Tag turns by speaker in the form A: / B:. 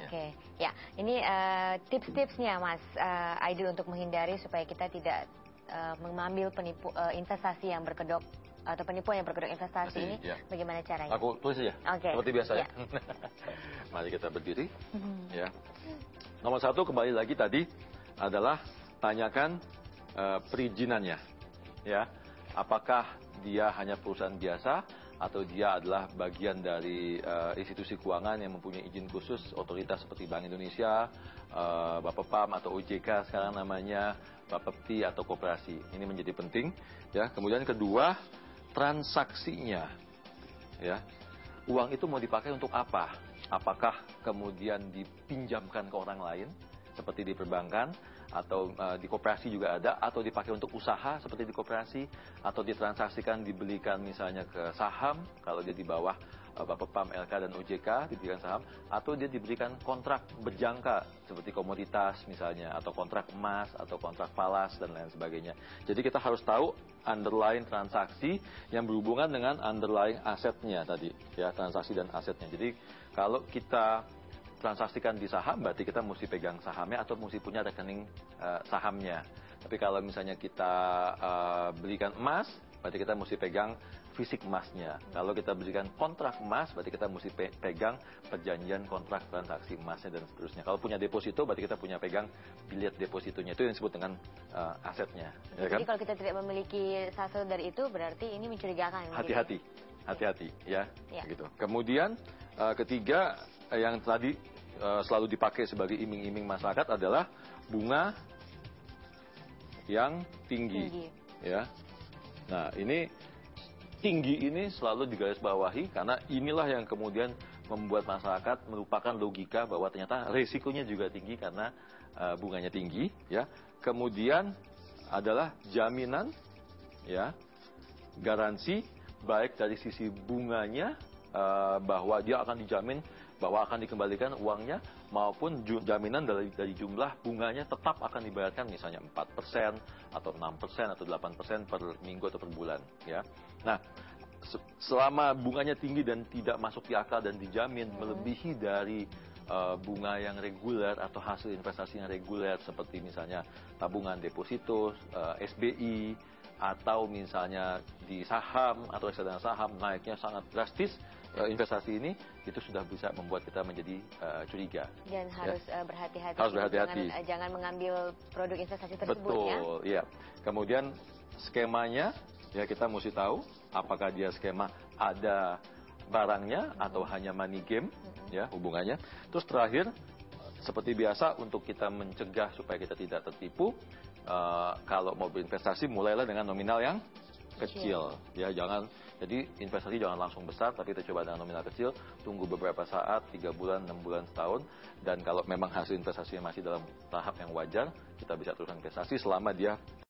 A: Oke, ya ini tips-tipsnya Mas Aidil untuk menghindari supaya kita tidak mengambil investasi yang berkedok atau penipuan yang berkedok investasi ini, bagaimana caranya?
B: Aku tulis saja, seperti biasa ya. Mari kita berdiri. Ya. Nomor 1 kembali lagi tadi adalah tanyakan perizinannya. Ya, apakah dia hanya perusahaan biasa atau dia adalah bagian dari institusi keuangan yang mempunyai izin khusus otoritas seperti Bank Indonesia, Bapepam atau OJK sekarang namanya, Bapepti atau koperasi. Ini menjadi penting. Ya, kemudian kedua, transaksinya. Ya, uang itu mau dipakai untuk apa? Apakah kemudian dipinjamkan ke orang lain seperti di perbankan, atau di koperasi juga ada, atau dipakai untuk usaha seperti di koperasi, atau ditransaksikan dibelikan misalnya ke saham kalau dia di bawah Bapepam, LK dan OJK diberikan saham, atau dia diberikan kontrak berjangka seperti komoditas misalnya, atau kontrak emas atau kontrak falas dan lain sebagainya. Jadi kita harus tahu underlying transaksi yang berhubungan dengan underlying asetnya tadi, ya, transaksi dan asetnya. Jadi kalau kita transaksikan di saham, berarti kita mesti pegang sahamnya atau mesti punya rekening sahamnya. Tapi kalau misalnya kita belikan emas, berarti kita mesti pegang fisik emasnya. Kalau kita belikan kontrak emas, berarti kita mesti pegang perjanjian kontrak transaksi emasnya dan seterusnya. Kalau punya deposito, berarti kita punya pegang bilet depositonya. Itu yang disebut dengan asetnya. Ya kan?
A: Jadi kalau kita tidak memiliki satu dari itu, berarti ini mencurigakan.
B: Hati-hati, hati-hati, ya. Gitu. Kemudian ketiga, yang tadi selalu dipakai sebagai iming-iming masyarakat adalah bunga yang tinggi. Ya. Nah, tinggi ini selalu digarisbawahi karena inilah yang kemudian membuat masyarakat melupakan logika bahwa ternyata resikonya juga tinggi karena bunganya tinggi. Ya. Kemudian adalah jaminan, ya, garansi baik dari sisi bunganya, bahwa dia akan dijamin bahwa akan dikembalikan uangnya, maupun jaminan dari jumlah bunganya tetap akan dibayarkan misalnya 4% atau 6% atau 8% per minggu atau per bulan. Ya. Nah, selama bunganya tinggi dan tidak masuk di akal dan dijamin melebihi dari bunga yang reguler atau hasil investasi yang reguler seperti misalnya tabungan deposito, SBI, atau misalnya di saham atau reksadana saham naiknya sangat drastis, investasi ini itu sudah bisa membuat kita menjadi curiga.
A: Dan harus berhati-hati.
B: Harus berhati-hati.
A: Jangan mengambil produk investasi tersebut.
B: Betul, ya. Kemudian skemanya, ya, kita mesti tahu apakah dia skema ada barangnya atau hanya money game, ya, hubungannya. Terus terakhir, seperti biasa untuk kita mencegah supaya kita tidak tertipu, kalau mau berinvestasi mulailah dengan nominal yang kecil. Ya, jadi investasi jangan langsung besar, tapi kita coba dengan nominal kecil, tunggu beberapa saat, 3 bulan, 6 bulan, setahun, dan kalau memang hasil investasinya masih dalam tahap yang wajar, kita bisa teruskan investasi selama dia